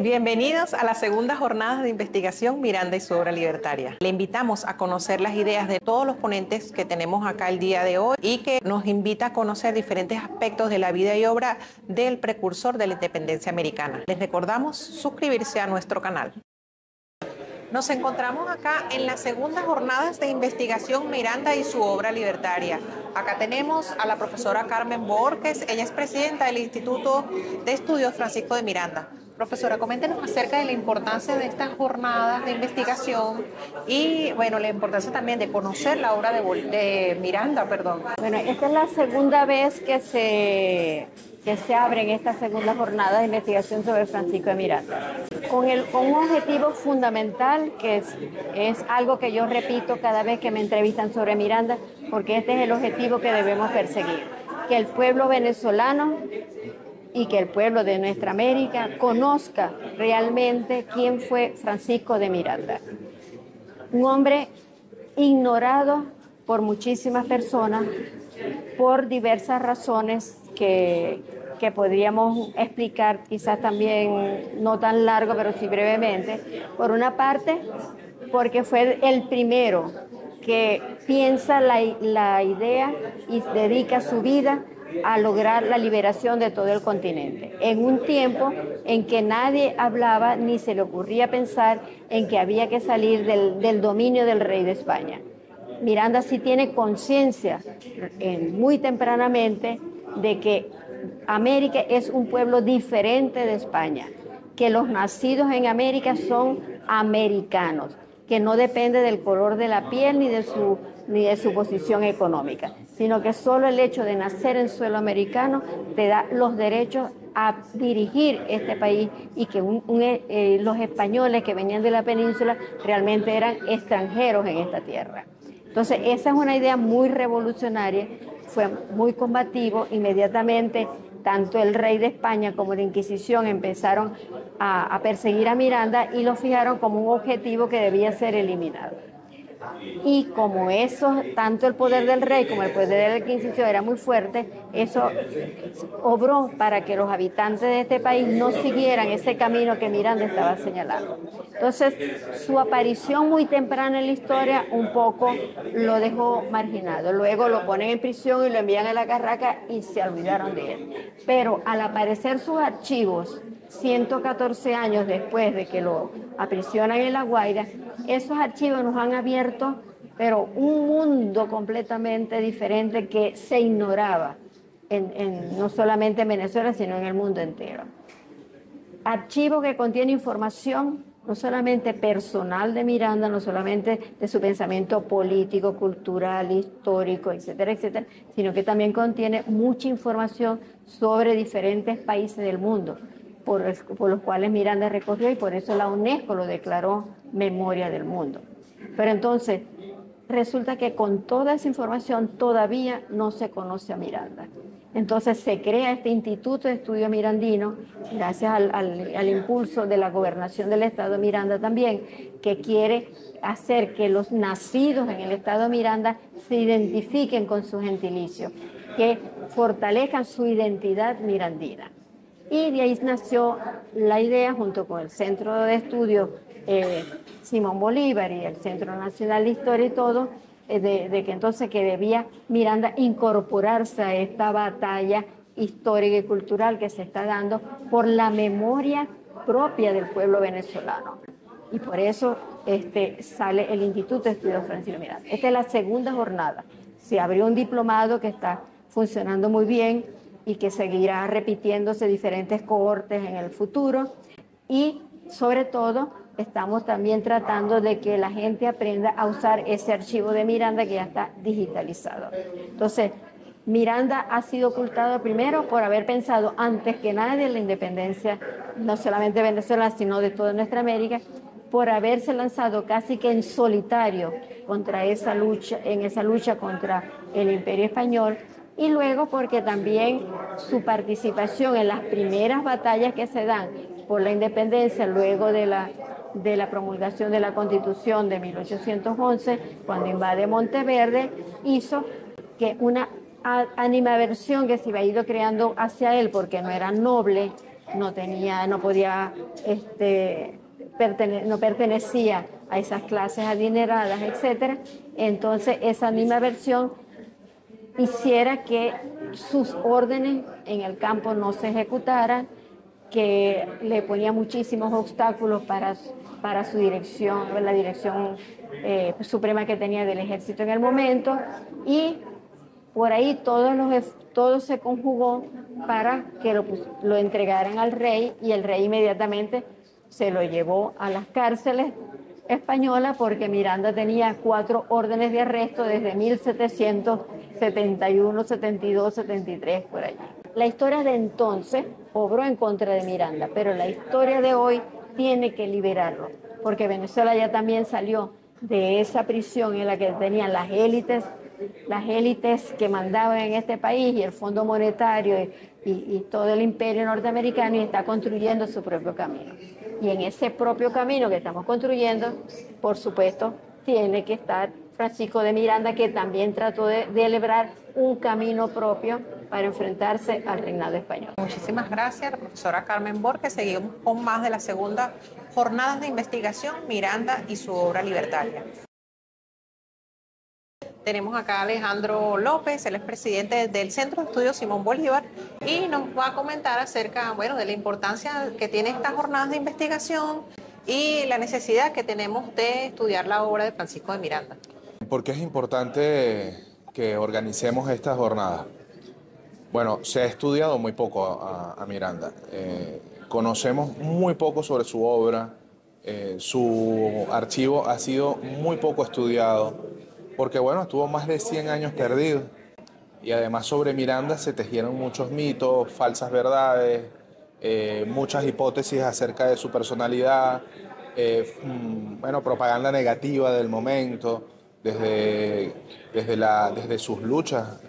Bienvenidos a la segunda jornada de investigación Miranda y su obra libertaria. Le invitamos a conocer las ideas de todos los ponentes que tenemos acá el día de hoy y que nos invita a conocer diferentes aspectos de la vida y obra del precursor de la independencia americana. Les recordamos suscribirse a nuestro canal. Nos encontramos acá en las segundas jornadas de investigación Miranda y su obra libertaria. Acá tenemos a la profesora Carmen Borges, ella es presidenta del Instituto de Estudios Francisco de Miranda. Profesora, coméntenos acerca de la importancia de estas jornadas de investigación y, bueno, la importancia también de conocer la obra de Miranda, perdón. Bueno, esta es la segunda vez que se abren estas segundas jornadas de investigación sobre Francisco de Miranda, con un objetivo fundamental que es algo que yo repito cada vez que me entrevistan sobre Miranda, porque este es el objetivo que debemos perseguir, que el pueblo venezolano y que el pueblo de nuestra América conozca realmente quién fue Francisco de Miranda. Un hombre ignorado por muchísimas personas por diversas razones que podríamos explicar quizás también no tan largo, pero sí brevemente. Por una parte, porque fue el primero que piensa la idea y dedica su vida a lograr la liberación de todo el continente, en un tiempo en que nadie hablaba ni se le ocurría pensar en que había que salir del dominio del rey de España. Miranda sí tiene conciencia muy tempranamente de que América es un pueblo diferente de España, que los nacidos en América son americanos, que no depende del color de la piel ni de su posición económica, sino que solo el hecho de nacer en suelo americano te da los derechos a dirigir este país y que los españoles que venían de la península realmente eran extranjeros en esta tierra. Entonces, esa es una idea muy revolucionaria, fue muy combativo. Inmediatamente, tanto el rey de España como la Inquisición empezaron a perseguir a Miranda y lo fijaron como un objetivo que debía ser eliminado. Y como tanto el poder del rey como el poder de la Inquisición era muy fuerte, eso obró para que los habitantes de este país no siguieran ese camino que Miranda estaba señalando. Entonces, su aparición muy temprana en la historia un poco lo dejó marginado. Luego lo ponen en prisión y lo envían a la Carraca y se olvidaron de él. Pero al aparecer sus archivos, 114 años después de que lo aprisionan en La Guaira, esos archivos nos han abierto, pero un mundo completamente diferente que se ignoraba, no solamente en Venezuela, sino en el mundo entero. Archivo que contiene información no solamente personal de Miranda, no solamente de su pensamiento político, cultural, histórico, etcétera, etcétera, sino que también contiene mucha información sobre diferentes países del mundo, por los cuales Miranda recorrió, y por eso la UNESCO lo declaró Memoria del Mundo. Pero entonces, resulta que con toda esa información todavía no se conoce a Miranda. Entonces se crea este Instituto de Estudio Mirandino, gracias al impulso de la Gobernación del Estado de Miranda también, que quiere hacer que los nacidos en el Estado de Miranda se identifiquen con su gentilicio, que fortalezcan su identidad mirandina. Y de ahí nació la idea, junto con el Centro de Estudios Simón Bolívar y el Centro Nacional de Historia y todo, de que entonces que debía Miranda incorporarse a esta batalla histórica y cultural que se está dando por la memoria propia del pueblo venezolano. Y por eso sale el Instituto de Estudios Francisco de Miranda. Esta es la segunda jornada. Se abrió un diplomado que está funcionando muy bien y que seguirá repitiéndose diferentes cohortes en el futuro, y sobre todo estamos también tratando de que la gente aprenda a usar ese archivo de Miranda que ya está digitalizado. Entonces, Miranda ha sido ocultado primero por haber pensado antes que nadie en la independencia, no solamente de Venezuela, sino de toda nuestra América, por haberse lanzado casi que en solitario contra esa lucha contra el Imperio Español, y luego porque también su participación en las primeras batallas que se dan por la independencia luego de la promulgación de la Constitución de 1811, cuando invade Monteverde, hizo que una animadversión que se iba ido creando hacia él, porque no era noble, no podía, no pertenecía a esas clases adineradas, etcétera. Entonces esa misma versión hiciera que sus órdenes en el campo no se ejecutaran, que le ponía muchísimos obstáculos para su dirección, la dirección suprema que tenía del ejército en el momento, y por ahí todo se conjugó para que lo entregaran al rey, y el rey inmediatamente se lo llevó a las cárceles españolas, porque Miranda tenía 4 órdenes de arresto desde 1771, 72, 73, por allí. La historia de entonces obró en contra de Miranda, pero la historia de hoy tiene que liberarlo, porque Venezuela ya también salió de esa prisión en la que tenían las élites que mandaban en este país, y el Fondo Monetario y todo el imperio norteamericano, y está construyendo su propio camino. Y en ese propio camino que estamos construyendo, por supuesto, tiene que estar Francisco de Miranda, que también trató de labrar un camino propio para enfrentarse al reinado español. Muchísimas gracias, la profesora Carmen Borges. Seguimos con más de la segunda jornada de investigación, Miranda y su obra libertaria. Tenemos acá a Alejandro López, él es presidente del Centro de Estudios Simón Bolívar, y nos va a comentar acerca, bueno, de la importancia que tiene estas jornadas de investigación y la necesidad que tenemos de estudiar la obra de Francisco de Miranda. ¿Por qué es importante que organicemos estas jornadas? Bueno, se ha estudiado muy poco a Miranda. Conocemos muy poco sobre su obra, su archivo ha sido muy poco estudiado, porque bueno, estuvo más de 100 años perdido. Y además sobre Miranda se tejieron muchos mitos, falsas verdades, muchas hipótesis acerca de su personalidad, bueno, propaganda negativa del momento, desde sus luchas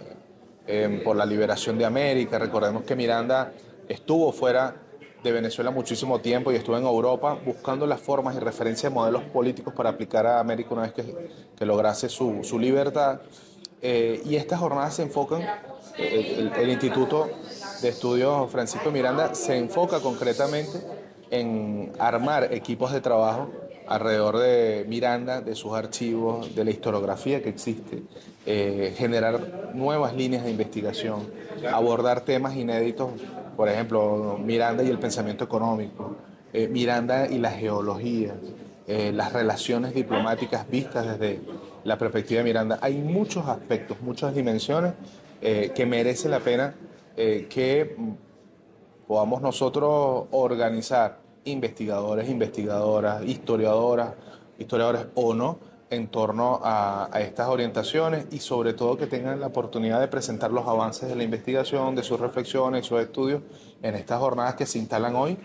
por la liberación de América. Recordemos que Miranda estuvo fuera de Venezuela muchísimo tiempo y estuvo en Europa buscando las formas y referencias de modelos políticos para aplicar a América una vez que lograse su libertad. Y estas jornadas se enfocan, el Instituto de Estudios Francisco de Miranda se enfoca concretamente en armar equipos de trabajo alrededor de Miranda, de sus archivos, de la historiografía que existe, generar nuevas líneas de investigación, abordar temas inéditos, por ejemplo, Miranda y el pensamiento económico, Miranda y la geología, las relaciones diplomáticas vistas desde la perspectiva de Miranda. Hay muchos aspectos, muchas dimensiones que merece la pena que podamos nosotros organizar investigadores, investigadoras, historiadores o no, en torno a estas orientaciones, y sobre todo que tengan la oportunidad de presentar los avances de la investigación, de sus reflexiones y sus estudios en estas jornadas que se instalan hoy,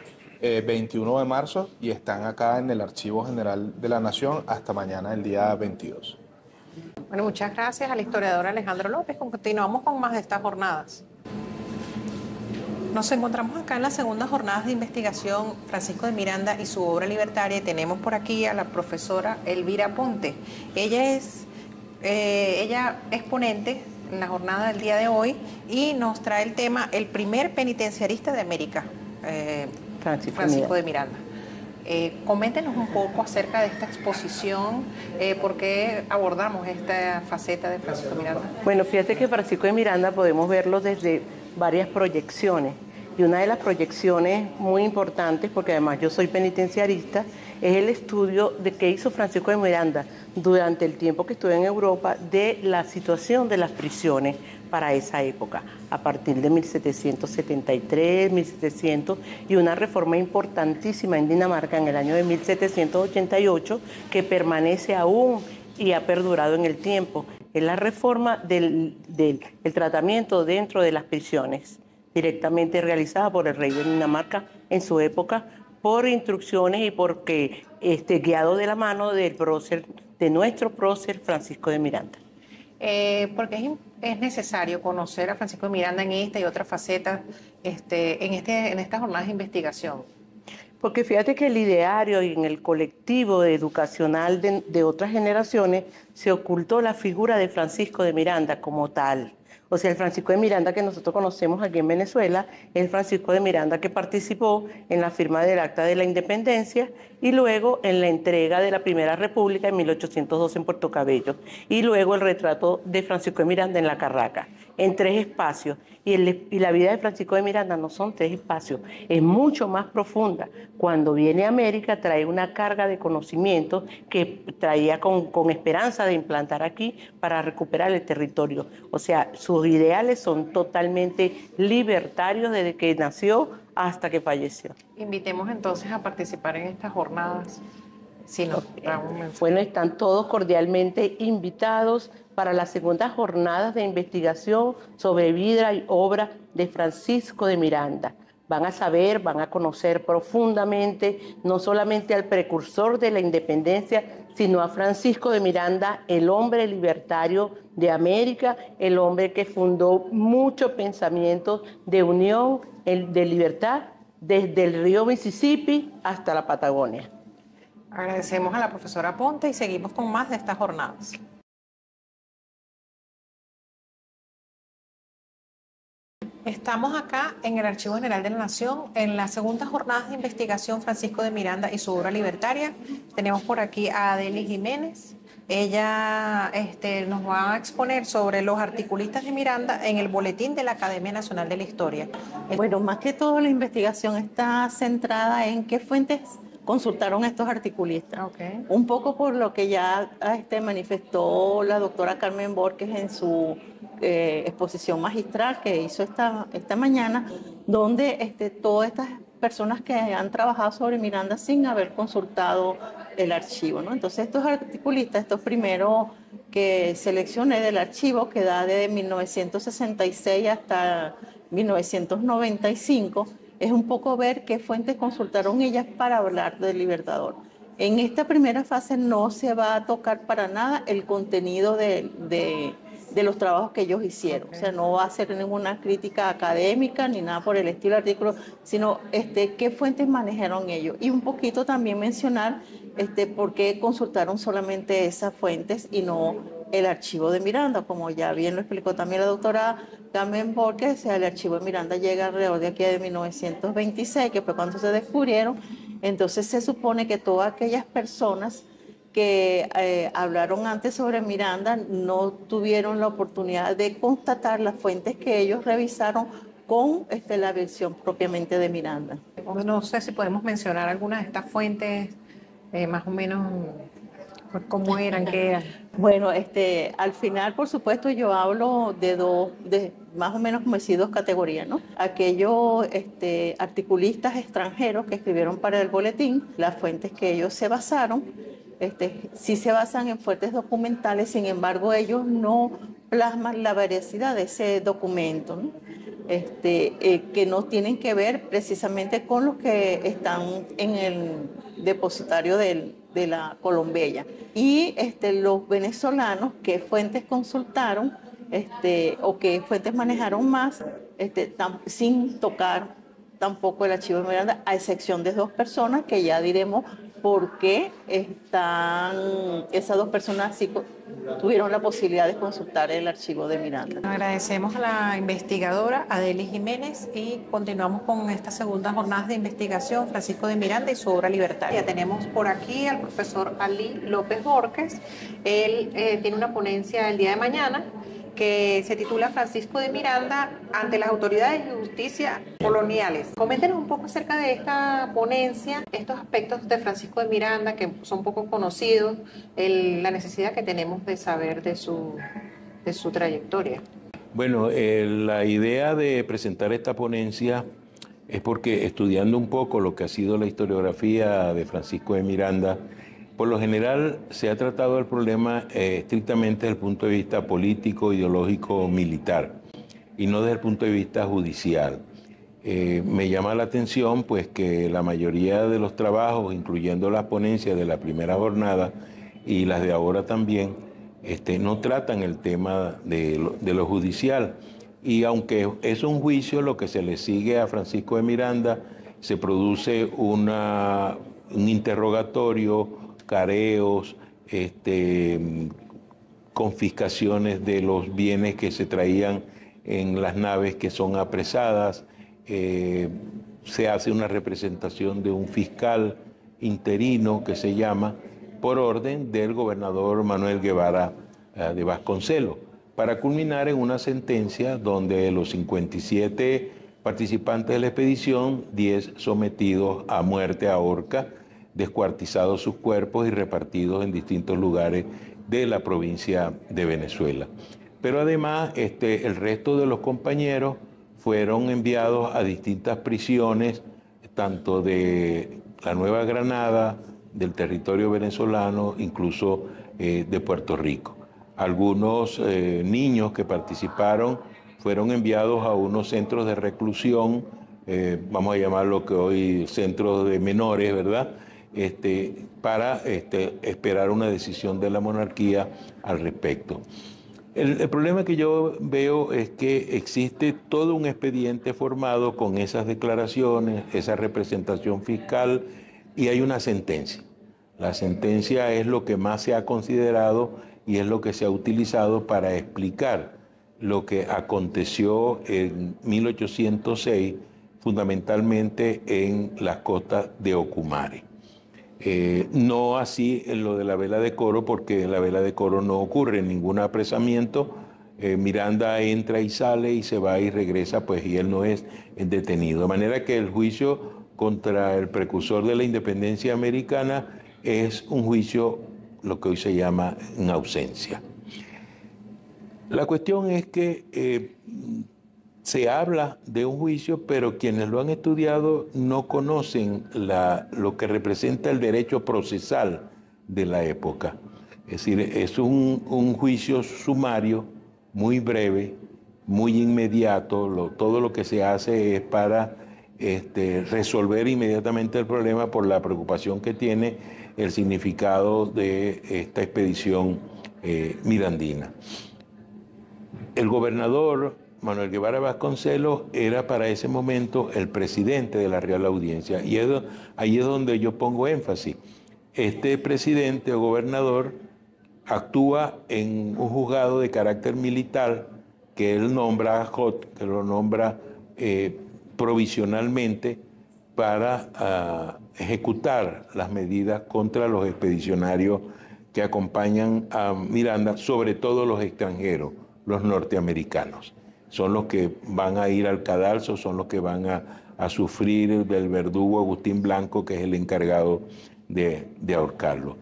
21 de marzo, y están acá en el Archivo General de la Nación hasta mañana, el día 22. Bueno, muchas gracias al historiador Alejandro López. Continuamos con más de estas jornadas. Nos encontramos acá en las segundas jornadas de investigación Francisco de Miranda y su obra libertaria, y tenemos por aquí a la profesora Elvira Ponte. Ella es ponente en la jornada del día de hoy y nos trae el tema El primer penitenciarista de América, Francisco de Miranda. Coméntenos un poco acerca de esta exposición, por qué abordamos esta faceta de Francisco de Miranda. Bueno, fíjate que Francisco de Miranda podemos verlo desde varias proyecciones, y una de las proyecciones muy importantes, porque además yo soy penitenciarista, es el estudio de que hizo Francisco de Miranda durante el tiempo que estuvo en Europa de la situación de las prisiones para esa época, a partir de 1773, 1700, y una reforma importantísima en Dinamarca en el año de 1788 que permanece aún y ha perdurado en el tiempo. Es la reforma del tratamiento dentro de las prisiones, directamente realizada por el rey de Dinamarca en su época, por instrucciones y porque guiado de la mano del prócer, de nuestro prócer Francisco de Miranda. Porque es necesario conocer a Francisco de Miranda en esta y otras facetas en estas jornadas de investigación. Porque fíjate que el ideario y en el colectivo educacional de otras generaciones se ocultó la figura de Francisco de Miranda como tal. O sea, el Francisco de Miranda que nosotros conocemos aquí en Venezuela es el Francisco de Miranda que participó en la firma del Acta de la Independencia y luego en la entrega de la Primera República en 1812 en Puerto Cabello, y luego el retrato de Francisco de Miranda en La Carraca, en 3 espacios. Y la vida de Francisco de Miranda no son 3 espacios, es mucho más profunda. Cuando viene a América trae una carga de conocimiento que traía con esperanza de implantar aquí para recuperar el territorio. O sea, sus ideales son totalmente libertarios desde que nació hasta que falleció. Invitemos entonces a participar en estas jornadas. Sí, no, bueno, están todos cordialmente invitados para las segundas jornadas de investigación sobre vida y obra de Francisco de Miranda. Van a saber, van a conocer profundamente, no solamente al precursor de la independencia, sino a Francisco de Miranda, el hombre libertario de América, el hombre que fundó muchos pensamientos de unión, de libertad, desde el río Mississippi hasta la Patagonia. Agradecemos a la profesora Ponte y seguimos con más de estas jornadas. Estamos acá en el Archivo General de la Nación en las segundas jornadas de investigación Francisco de Miranda y su obra libertaria. Tenemos por aquí a Adely Jiménez. Ella nos va a exponer sobre los articulistas de Miranda en el boletín de la Academia Nacional de la Historia. Bueno, más que todo la investigación está centrada en qué fuentes consultaron a estos articulistas. Okay. Un poco por lo que ya manifestó la doctora Carmen Borges en su exposición magistral que hizo esta mañana, donde todas estas personas que han trabajado sobre Miranda sin haber consultado el archivo, ¿no? Entonces estos articulistas, estos primeros que seleccioné del archivo, que da desde 1966 hasta 1995, es un poco ver qué fuentes consultaron ellas para hablar del Libertador. En esta primera fase no se va a tocar para nada el contenido de los trabajos que ellos hicieron. Okay. O sea, no va a ser ninguna crítica académica ni nada por el estilo de artículo, sino qué fuentes manejaron ellos. Y un poquito también mencionar por qué consultaron solamente esas fuentes y no el archivo de Miranda, como ya bien lo explicó también la doctora Carmen Borges. El archivo de Miranda llega alrededor de aquí de 1926, que fue cuando se descubrieron. Entonces se supone que todas aquellas personas que hablaron antes sobre Miranda no tuvieron la oportunidad de constatar las fuentes que ellos revisaron con la versión propiamente de Miranda. No sé si podemos mencionar algunas de estas fuentes, más o menos cómo eran, qué eran. Bueno, al final, por supuesto, yo hablo de más o menos como decir 2 categorías, ¿no? Aquellos articulistas extranjeros que escribieron para el boletín, las fuentes que ellos se basaron, sí se basan en fuentes documentales, sin embargo, ellos no plasman la veracidad de ese documento, ¿no? Que no tienen que ver precisamente con los que están en el depositario de la Colombella. Y los venezolanos, ¿qué fuentes consultaron o qué fuentes manejaron más sin tocar tampoco el archivo de Miranda, a excepción de 2 personas que ya diremos por qué esas 2 personas sí tuvieron la posibilidad de consultar el archivo de Miranda. Agradecemos a la investigadora Adely Jiménez y continuamos con esta segunda jornada de investigación Francisco de Miranda y su obra libertaria. Tenemos por aquí al profesor Ali López Borges. Él tiene una ponencia el día de mañana que se titula Francisco de Miranda ante las autoridades de justicia coloniales. Coméntenos un poco acerca de esta ponencia, estos aspectos de Francisco de Miranda que son poco conocidos, la necesidad que tenemos de saber de su trayectoria. Bueno, la idea de presentar esta ponencia es porque estudiando un poco lo que ha sido la historiografía de Francisco de Miranda, por lo general se ha tratado el problema estrictamente desde el punto de vista político, ideológico, militar, y no desde el punto de vista judicial. Me llama la atención pues que la mayoría de los trabajos, incluyendo las ponencias de la primera jornada y las de ahora también, no tratan el tema de lo judicial. Y aunque es un juicio lo que se le sigue a Francisco de Miranda, se produce un interrogatorio, careos, confiscaciones de los bienes que se traían en las naves que son apresadas. Se hace una representación de un fiscal interino que se llama por orden del gobernador Manuel Guevara de Vasconcelos, para culminar en una sentencia donde de los 57 participantes de la expedición, 10 sometidos a muerte a horca, descuartizados sus cuerpos y repartidos en distintos lugares de la provincia de Venezuela. Pero además el resto de los compañeros fueron enviados a distintas prisiones, tanto de la Nueva Granada, del territorio venezolano, incluso de Puerto Rico. Algunos niños que participaron fueron enviados a unos centros de reclusión, vamos a llamarlo que hoy centros de menores, ¿verdad? Para esperar una decisión de la monarquía al respecto. El problema que yo veo es que existe todo un expediente formado con esas declaraciones, esa representación fiscal, y hay una sentencia. La sentencia es lo que más se ha considerado y es lo que se ha utilizado para explicar lo que aconteció en 1806, fundamentalmente en las costas de Ocumare. No así en lo de la vela de coro, porque en la vela de coro no ocurre ningún apresamiento. Miranda entra y sale y se va y regresa, pues, y él no es detenido. De manera que el juicio contra el precursor de la independencia americana es un juicio, lo que hoy se llama, en ausencia. La cuestión es que se habla de un juicio, pero quienes lo han estudiado no conocen lo que representa el derecho procesal de la época. Es decir, es un juicio sumario, muy breve, muy inmediato. Todo lo que se hace es para resolver inmediatamente el problema por la preocupación que tiene el significado de esta expedición mirandina. El gobernador Manuel Guevara Vasconcelos era para ese momento el presidente de la Real Audiencia, y ahí es donde yo pongo énfasis. Este presidente o gobernador actúa en un juzgado de carácter militar que él nombra que lo nombra provisionalmente para ejecutar las medidas contra los expedicionarios que acompañan a Miranda, sobre todo los extranjeros, los norteamericanos. Son los que van a ir al cadalso, son los que van a sufrir del verdugo Agustín Blanco, que es el encargado de ahorcarlo.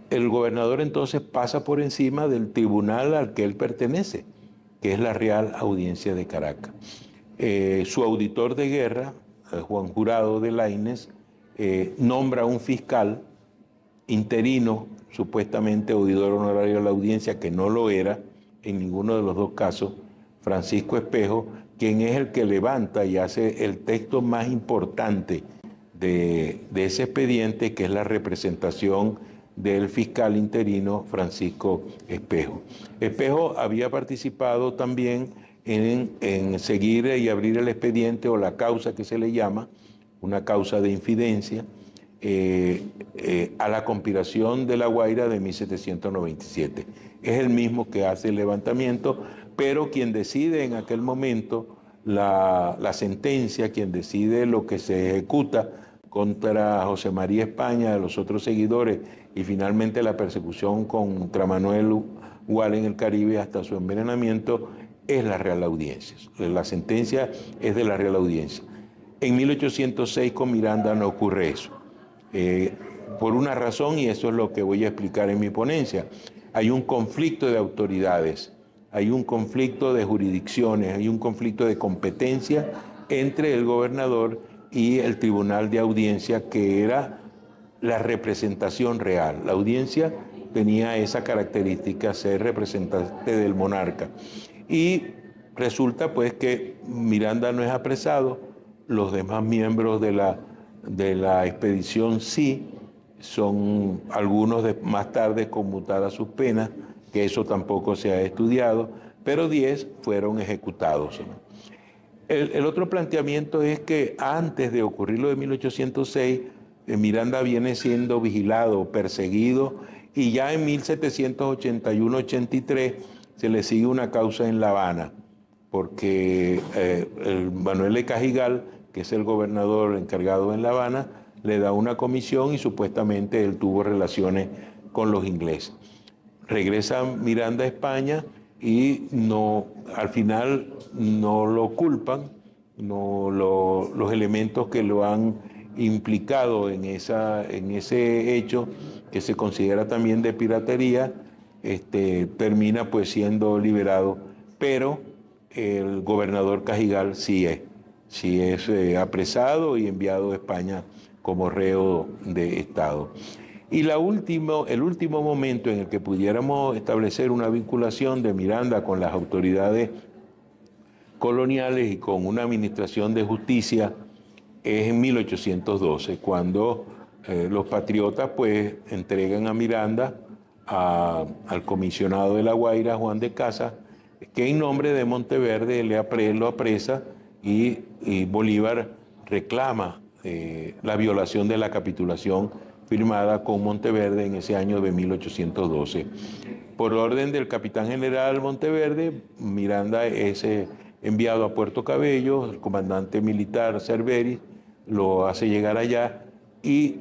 El gobernador entonces pasa por encima del tribunal al que él pertenece, que es la Real Audiencia de Caracas. Su auditor de guerra, Juan Jurado de Laínez, nombra un fiscal interino, supuestamente oidor honorario de la audiencia, que no lo era en ninguno de los dos casos, Francisco Espejo, quien es el que levanta y hace el texto más importante de ese expediente, que es la representación del fiscal interino Francisco Espejo. Espejo había participado también en seguir y abrir el expediente, o la causa que se le llama, una causa de infidencia, a la conspiración de La Guaira de 1797. Es el mismo que hace el levantamiento, pero quien decide en aquel momento la sentencia, quien decide lo que se ejecuta contra José María España, de los otros seguidores, y finalmente la persecución contra Manuel Gual en el Caribe hasta su envenenamiento, es la Real Audiencia. La sentencia es de la Real Audiencia. En 1806 con Miranda no ocurre eso. Por una razón, y eso es lo que voy a explicar en mi ponencia. Hay un conflicto de autoridades, hay un conflicto de jurisdicciones, hay un conflicto de competencia entre el gobernador y el Tribunal de Audiencia, que era la representación real. La audiencia tenía esa característica, ser representante del monarca. Y resulta pues que Miranda no es apresado, los demás miembros de la expedición sí, son algunos más tarde conmutadas sus penas, que eso tampoco se ha estudiado, pero 10 fueron ejecutados, ¿no? El otro planteamiento es que antes de ocurrir lo de 1806, Miranda viene siendo vigilado, perseguido, y ya en 1781-83 se le sigue una causa en La Habana, porque el Manuel de Cajigal, que es el gobernador encargado en La Habana, le da una comisión y supuestamente él tuvo relaciones con los ingleses. Regresa Miranda a España y no, al final no lo culpan, los elementos que lo han implicado en ese hecho, que se considera también de piratería, termina pues siendo liberado, pero el gobernador Cajigal sí es apresado y enviado a España como reo de Estado. Y el último momento en el que pudiéramos establecer una vinculación de Miranda con las autoridades coloniales y con una administración de justicia es en 1812, cuando los patriotas pues entregan a Miranda al comisionado de La Guaira, Juan de Casas, que en nombre de Monteverde lo apresa y Bolívar reclama la violación de la capitulación firmada con Monteverde en ese año de 1812. Por orden del capitán general Monteverde, Miranda es enviado a Puerto Cabello, el comandante militar Cerveri lo hace llegar allá. ¿Y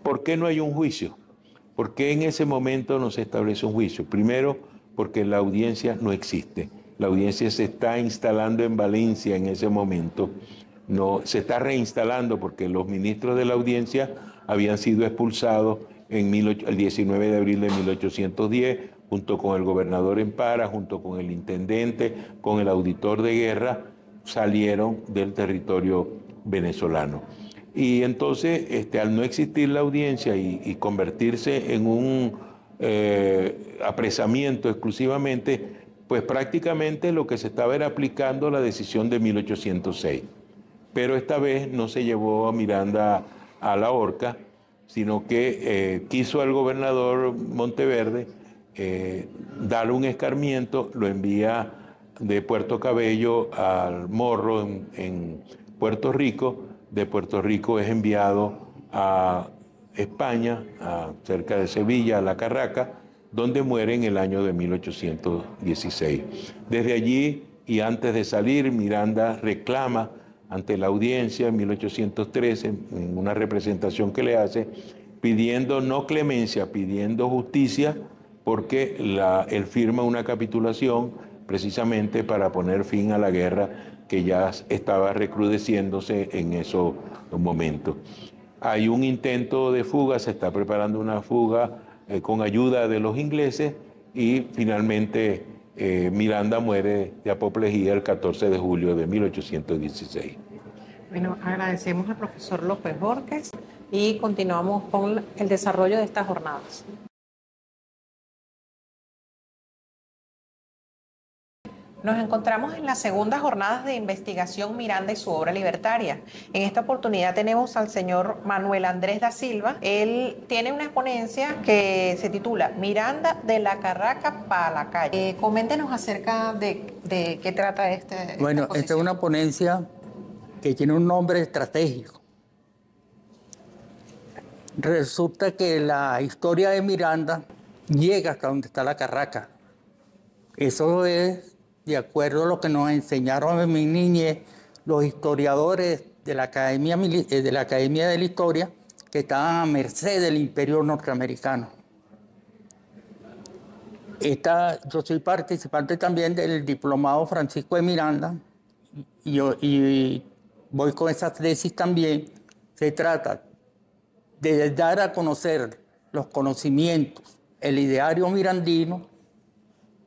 por qué no hay un juicio? ¿Por qué en ese momento no se establece un juicio? Primero, porque la audiencia no existe. La audiencia se está instalando en Valencia en ese momento. No, se está reinstalando porque los ministros de la audiencia habían sido expulsados el 19 de abril de 1810, junto con el gobernador en Para, junto con el intendente, con el auditor de guerra, salieron del territorio venezolano. Y entonces, al no existir la audiencia y convertirse en un apresamiento exclusivamente, pues prácticamente lo que se estaba era aplicando la decisión de 1806. Pero esta vez no se llevó a Miranda a la horca, sino que quiso al gobernador Monteverde darle un escarmiento, lo envía de Puerto Cabello al Morro en Puerto Rico. De Puerto Rico es enviado a España, cerca de Sevilla, a La Carraca, donde muere en el año de 1816. Desde allí y antes de salir, Miranda reclama ante la audiencia en 1813, en una representación que le hace, pidiendo no clemencia, pidiendo justicia, porque él firma una capitulación precisamente para poner fin a la guerra que ya estaba recrudeciéndose en esos momentos. Hay un intento de fuga, se está preparando una fuga con ayuda de los ingleses y finalmente Miranda muere de apoplejía el 14 de julio de 1816. Bueno, agradecemos al profesor López Borges y continuamos con el desarrollo de estas jornadas. Nos encontramos en las segundas jornadas de investigación Miranda y su obra libertaria. En esta oportunidad tenemos al señor Manuel Andrés da Silva. Él tiene una ponencia que se titula Miranda de la Carraca para la calle. Coméntenos acerca de qué trata Bueno, esta es una ponencia que tiene un nombre estratégico. Resulta que la historia de Miranda llega hasta donde está la Carraca. Eso es de acuerdo a lo que nos enseñaron en mi niñez los historiadores de la Academia de la Historia, que estaban a merced del Imperio norteamericano. Yo soy participante también del diplomado Francisco de Miranda y voy con esa tesis también. Se trata de dar a conocer los conocimientos, el ideario mirandino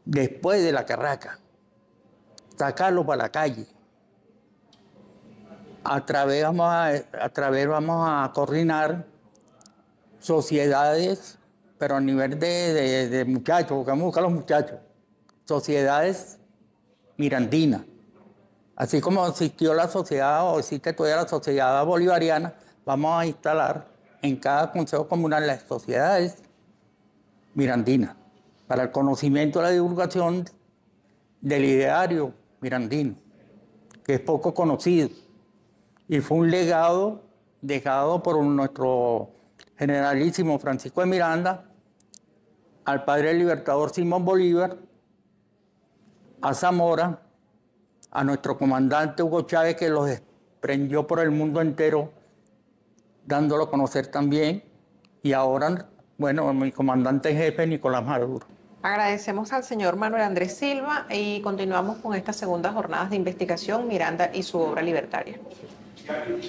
después de la Carraca, sacarlo para la calle. A través vamos a coordinar sociedades, pero a nivel de muchachos, porque vamos a buscar a los muchachos, sociedades mirandinas. Así como existió la sociedad, o existe todavía la sociedad bolivariana, vamos a instalar en cada consejo comunal las sociedades mirandinas para el conocimiento y la divulgación del ideario mirandino, que es poco conocido y fue un legado dejado por nuestro generalísimo Francisco de Miranda al padre libertador Simón Bolívar a Zamora, a nuestro comandante Hugo Chávez, que los desprendió por el mundo entero, dándolo a conocer también, y ahora, bueno, mi comandante en jefe, Nicolás Maduro. Agradecemos al señor Manuel Andrés Silva y continuamos con estas segundas jornadas de investigación Miranda y su obra libertaria.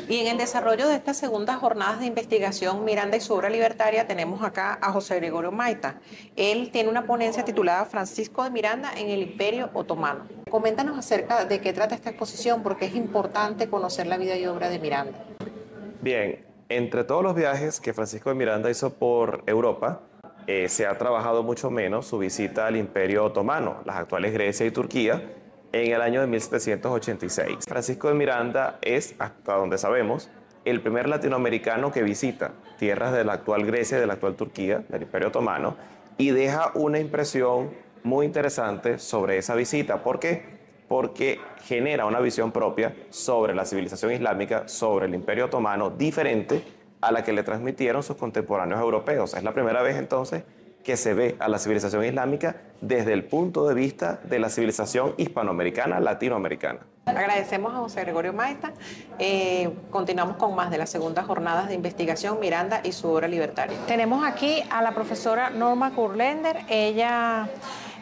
Y en el desarrollo de estas segundas jornadas de investigación Miranda y su obra libertaria tenemos acá a José Gregorio Maita. Él tiene una ponencia titulada Francisco de Miranda en el Imperio Otomano. Coméntanos acerca de qué trata esta exposición, porque es importante conocer la vida y obra de Miranda. Bien, entre todos los viajes que Francisco de Miranda hizo por Europa, se ha trabajado mucho menos su visita al Imperio Otomano, las actuales Grecia y Turquía, en el año de 1786. Francisco de Miranda es, hasta donde sabemos, el primer latinoamericano que visita tierras de la actual Grecia y de la actual Turquía, del Imperio Otomano, y deja una impresión muy interesante sobre esa visita. ¿Por qué? Porque genera una visión propia sobre la civilización islámica, sobre el Imperio Otomano, diferente a la que le transmitieron sus contemporáneos europeos. Es la primera vez entonces que se ve a la civilización islámica desde el punto de vista de la civilización hispanoamericana, latinoamericana. Agradecemos a José Gregorio Maita. Continuamos con más de las segundas jornadas de investigación Miranda y su obra libertaria. Tenemos aquí a la profesora Norma Kurlender. Ella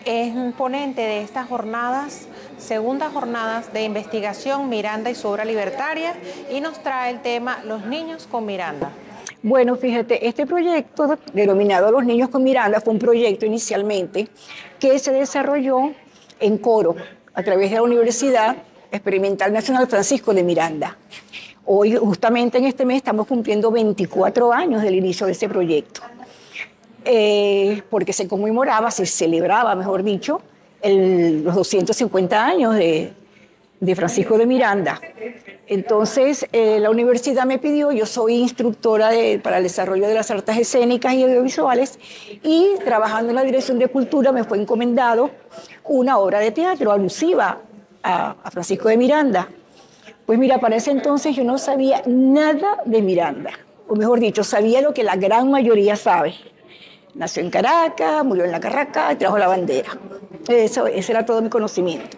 es ponente de estas jornadas, segundas jornadas de investigación Miranda y su obra libertaria, y nos trae el tema Los niños con Miranda. Bueno, fíjate, este proyecto denominado Los niños con Miranda fue un proyecto inicialmente que se desarrolló en Coro a través de la Universidad Experimental Nacional Francisco de Miranda. Hoy, justamente en este mes, estamos cumpliendo 24 años del inicio de este proyecto, porque se conmemoraba, se celebraba, mejor dicho, los 250 años de Francisco de Miranda. Entonces, la universidad me pidió, yo soy instructora para el desarrollo de las artes escénicas y audiovisuales, y trabajando en la Dirección de Cultura me fue encomendado una obra de teatro alusiva a Francisco de Miranda. Pues mira, para ese entonces yo no sabía nada de Miranda, o mejor dicho, sabía lo que la gran mayoría sabe. Nació en Caracas, murió en la Carraca y trajo la bandera. Ese era todo mi conocimiento.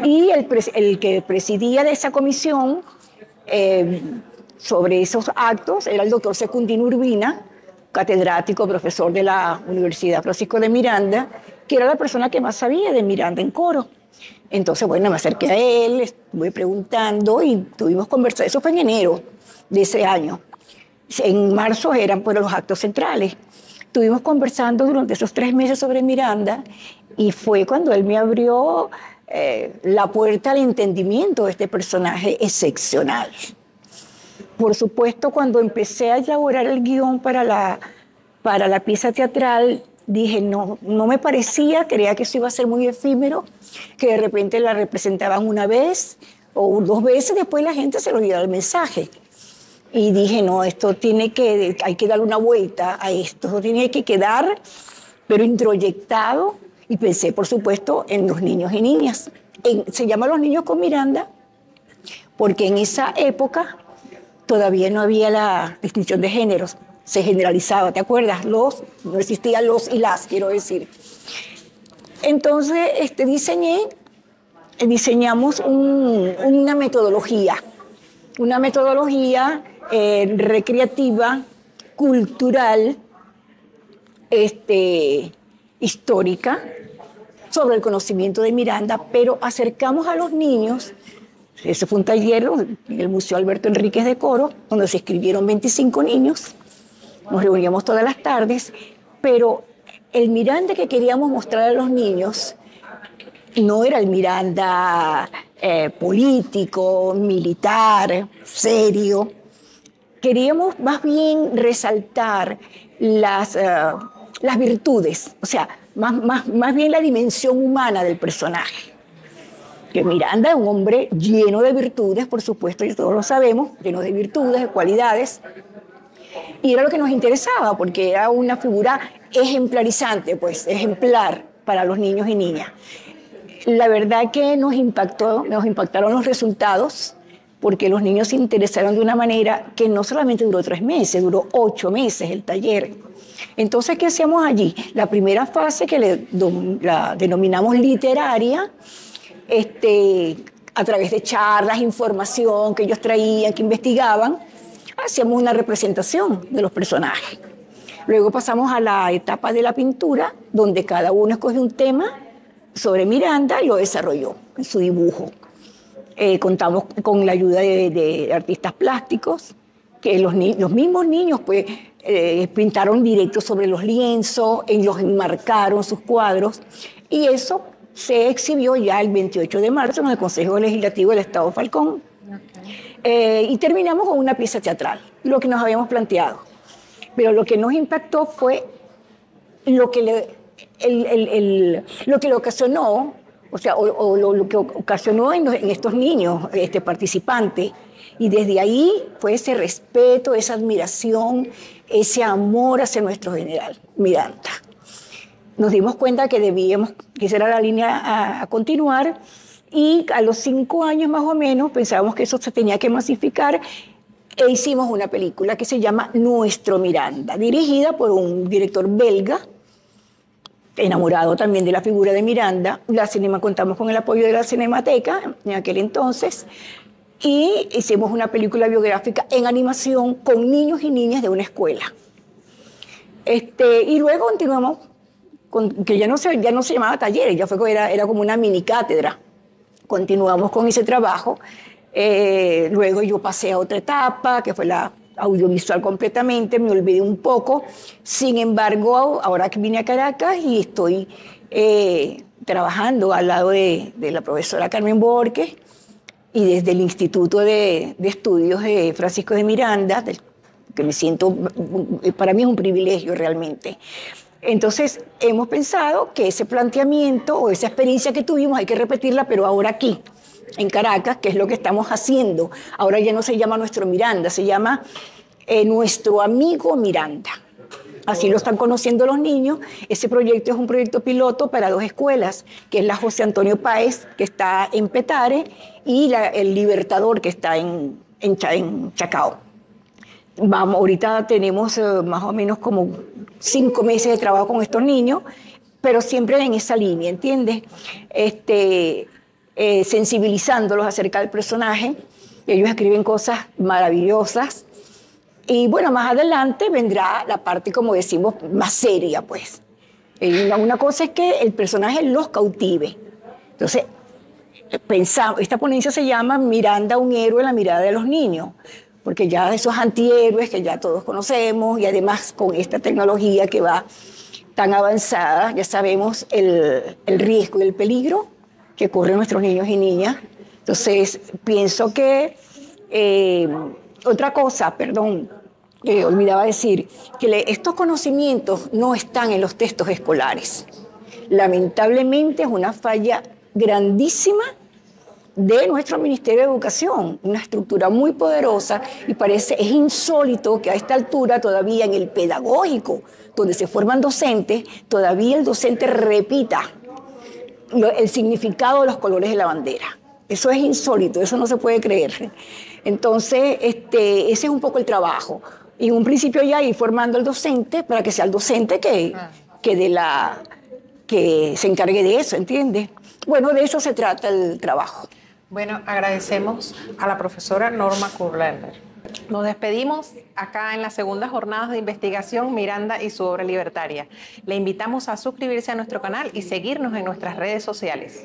Y el que presidía de esa comisión sobre esos actos era el doctor Secundino Urbina, catedrático, profesor de la Universidad Francisco de Miranda, que era la persona que más sabía de Miranda en Coro. Entonces, bueno, me acerqué a él, estuve preguntando y tuvimos conversación. Eso fue en enero de ese año. En marzo eran pues, los actos centrales. Estuvimos conversando durante esos 3 meses sobre Miranda, y fue cuando él me abrió la puerta al entendimiento de este personaje excepcional. Por supuesto, cuando empecé a elaborar el guión para la pieza teatral, dije, no me parecía, creía que eso iba a ser muy efímero, que de repente la representaban una vez o 2 veces, después la gente se le olvidaba el mensaje. Y dije, no, hay que darle una vuelta a esto tiene que quedar, pero introyectado. Y pensé, por supuesto, en los niños y niñas. Se llama Los niños con Miranda porque en esa época todavía no había la distinción de géneros. Se generalizaba, ¿te acuerdas? No existían los y las, quiero decir. Entonces diseñamos una metodología recreativa, cultural, histórica, sobre el conocimiento de Miranda, pero acercamos a los niños. Ese fue un taller en el Museo Alberto Enríquez de Coro, donde se inscribieron 25 niños. Nos reuníamos todas las tardes, pero el Miranda que queríamos mostrar a los niños no era el Miranda político, militar, serio. Queríamos más bien resaltar las virtudes, o sea, más bien la dimensión humana del personaje. Que Miranda es un hombre lleno de virtudes, por supuesto, y todos lo sabemos, lleno de virtudes, de cualidades, y era lo que nos interesaba, porque era una figura ejemplarizante, pues, ejemplar para los niños y niñas. La verdad que nos impactaron los resultados, porque los niños se interesaron de una manera que no solamente duró 3 meses, duró 8 meses el taller. Entonces, ¿qué hacíamos allí? La primera fase, que la denominamos literaria, a través de charlas, información que ellos traían, que investigaban, hacíamos una representación de los personajes. Luego pasamos a la etapa de la pintura, donde cada uno escoge un tema sobre Miranda y lo desarrolló en su dibujo. Contamos con la ayuda de artistas plásticos, que los mismos niños pues, pintaron directo sobre los lienzos, los enmarcaron sus cuadros, y eso se exhibió ya el 28 de marzo en el Consejo Legislativo del Estado Falcón. Y terminamos con una pieza teatral, lo que nos habíamos planteado. Pero lo que nos impactó fue lo que le ocasionó, o sea, lo que ocasionó en estos niños participantes. Y desde ahí fue ese respeto, esa admiración, ese amor hacia nuestro general Miranda. Nos dimos cuenta que que esa era la línea a continuar, y a los 5 años más o menos pensábamos que eso se tenía que masificar, e hicimos una película que se llama Nuestro Miranda, dirigida por un director belga, enamorado también de la figura de Miranda. Contamos con el apoyo de la Cinemateca en aquel entonces, y hicimos una película biográfica en animación con niños y niñas de una escuela. Y luego continuamos, que ya no se llamaba talleres, era como una mini cátedra. Continuamos con ese trabajo. Luego yo pasé a otra etapa, que fue la audiovisual completamente, me olvidé un poco. Sin embargo, ahora que vine a Caracas y estoy trabajando al lado de la profesora Carmen Borges, y desde el Instituto de Estudios de Francisco de Miranda, que me siento, para mí es un privilegio realmente. Entonces, hemos pensado que ese planteamiento o esa experiencia que tuvimos hay que repetirla, pero ahora aquí, en Caracas, que es lo que estamos haciendo. Ahora ya no se llama Nuestro Miranda, se llama Nuestro Amigo Miranda. Así lo están conociendo los niños. Ese proyecto es un proyecto piloto para 2 escuelas, que es la José Antonio Páez, que está en Petare, y el Libertador, que está en Chacao. Ahorita tenemos más o menos como 5 meses de trabajo con estos niños, pero siempre en esa línea, ¿entiendes? Sensibilizándolos acerca del personaje. Ellos escriben cosas maravillosas. Y bueno, más adelante vendrá la parte, como decimos, más seria, pues. Una cosa es que el personaje los cautive. Entonces, esta ponencia se llama Miranda, un héroe en la mirada de los niños, porque ya esos antihéroes que ya todos conocemos, y además con esta tecnología que va tan avanzada, ya sabemos el riesgo y el peligro que corren nuestros niños y niñas. Entonces, pienso que otra cosa, perdón, olvidaba decir, que estos conocimientos no están en los textos escolares. Lamentablemente es una falla grandísima de nuestro Ministerio de Educación, una estructura muy poderosa, y es insólito que a esta altura todavía en el pedagógico, donde se forman docentes, todavía el docente repita el significado de los colores de la bandera. Eso es insólito, eso no se puede creer. Entonces, ese es un poco el trabajo. Y en un principio ya ir formando al docente para que sea el docente que se encargue de eso, ¿entiendes? Bueno, de eso se trata el trabajo. Bueno, agradecemos a la profesora Norma Kurlander. Nos despedimos acá en las segundas jornadas de investigación Miranda y su obra libertaria. Le invitamos a suscribirse a nuestro canal y seguirnos en nuestras redes sociales.